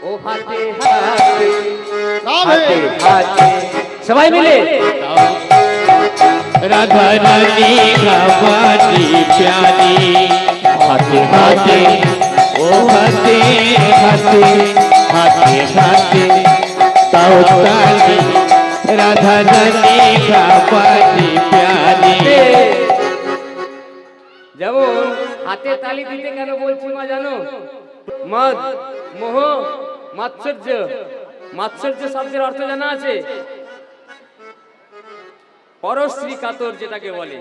ও হাতে হাতে হাতে হাতে সবাই মিলে राधा रानी हमारी प्यारी हाथे हाथे ओ हाथे हाथे हाथे हाथे ताओ ताली राधा रानी हमारी प्यारी যেমন হাতে তালি দিতে কেন বলছি মা জানো? মদ মোহ মাৎসর্য, মাৎসর্য শব্দের অর্থ জানা আছে? পরশ্রী কাতর যেটাকে বলে।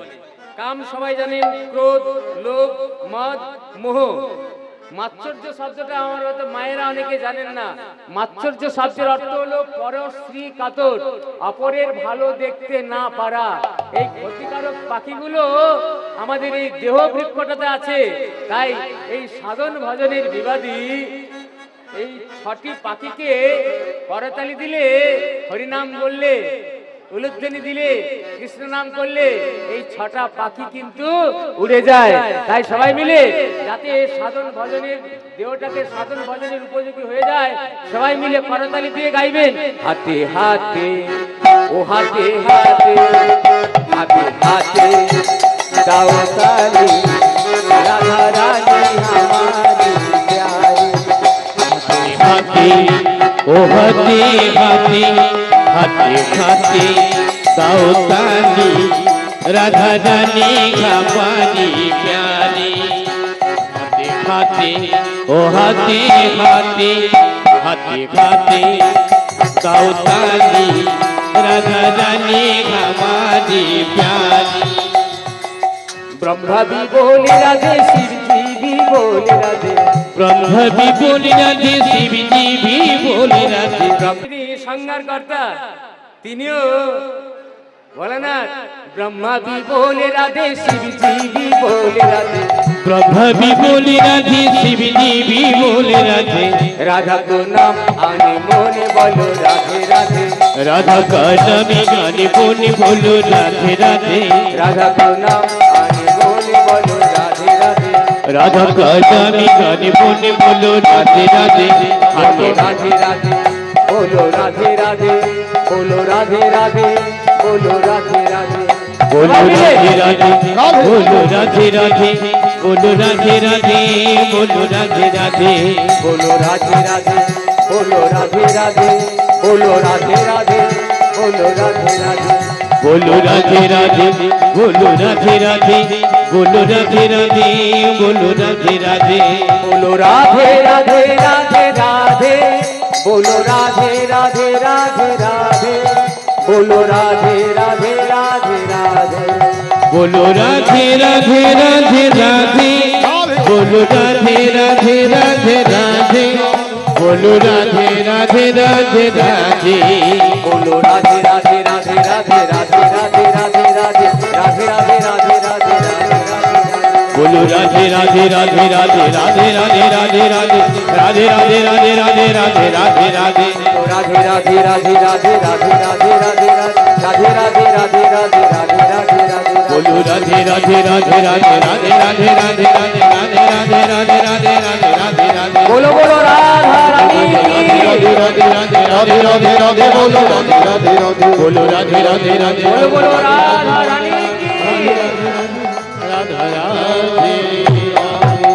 কাম সবাই জানেন, ক্রোধ, লোভ, মদ, মোহ। মাৎসর্য শব্দটা আমার হয়তো মায়েরা অনেকে জানেন না। মাৎসর্য শব্দের অর্থ হলো পরশ্রী কাতর, অপরের ভালো দেখতে না পারা। এই ক্ষতিকারক পাখিগুলো আমাদের এই দেহ বৃক্ষটাতে আছে। তাই এই সাধন ভজনের বিবাদী এই 6টি পাখিকে করতালি দিলে, হরিনাম বললে, উলুধ্বনি দিলে, কৃষ্ণ নাম করলে এই 6টা পাখি কিন্তু উড়ে যায়। তাই সবাই মিলে যাতে সাধন ভজনের দেহটাকে সাধন ভজনের উপযোগী হয়ে যায়, সবাই মিলে করতালি দিয়ে গাইবেন। হাতে হাতে ও হাতে হাতে হাতে হাতে দাও তালি রাধা রানী हमारी प्यारी। हाथे ओ हाथे हाथे हाथे हाथे ताओ ताली राधा रानी हमारी प्यारी हाथे हाथे ओ हाथे हाथे हाथे हाथे ताओ ताली राधा रानी हमारी प्यारी। ब्रह्मा भी बोले राधे, शिव जी भी बोले राधे, ब्रह्मा भी बोले राधे, शिव जी भी बोले राधे। তিনি সংহার কর্তা, তিনিও ভোলানাথ। ब्रह्मा भी बोले राधे, शिव जी भी बोले राधे, ब्रह्मा भी बोले राधे, शिव जी भी बोले राधे। राधा को नाम आने मोने बोलो राधे राधे, राधा का नाम गाने बोने बोलो राधे राधे। राधा को नाम आने मोने बोलो राधे राधे, राधा का नाम गाने बोने बोलो राधे राधे। बोलो राधे राधे, बोलो राधे राधे, बोलो राधे राधे, बोलो राधे राधे, बोलो राधे राधे, बोलो राधे राधे, बोलो राधे राधे, बोलो राधे राधे, बोलो राधे राधे, बोलो राधे राधे, बोलो राधे राधे, बोलो राधे राधे, बोलो राधे राधे, बोलो राधे राधे, बोलो राधे राधे, बोलो राधे राधे, बोलो राधे राधे राधे राधे, बोलो राधे राधे राधे राधे, बोलो राधे राधे राधे राधे, बोलो राधे राधे राधे राधे, बोलो राधे राधे राधे राधे, बोलो राधे राधे राधे राधे, बोलो राधे राधे राधे राधे राधे राधे राधे राधे राधे राधे राधे राधे राधे, बोलो राधे राधे राधे राधे राधे राधे राधे राधे राधे राधे राधे राधे राधे राधे राधे, राधे राधे राधे राधे राधे राधे राधे राधे राधे राधे राधे राधे राधे राधे, बोलो राधे राधे राधे राधे राधे राधे राधे राधे राधे राधे राधे राधे राधे राधे राधे, बोलो बोलो राधा रानी राधे राधे राधे राधे राधे राधे बोलो राधे राधे राधे, बोलो राधे राधे राधे, बोलो बोलो राधा रानी की।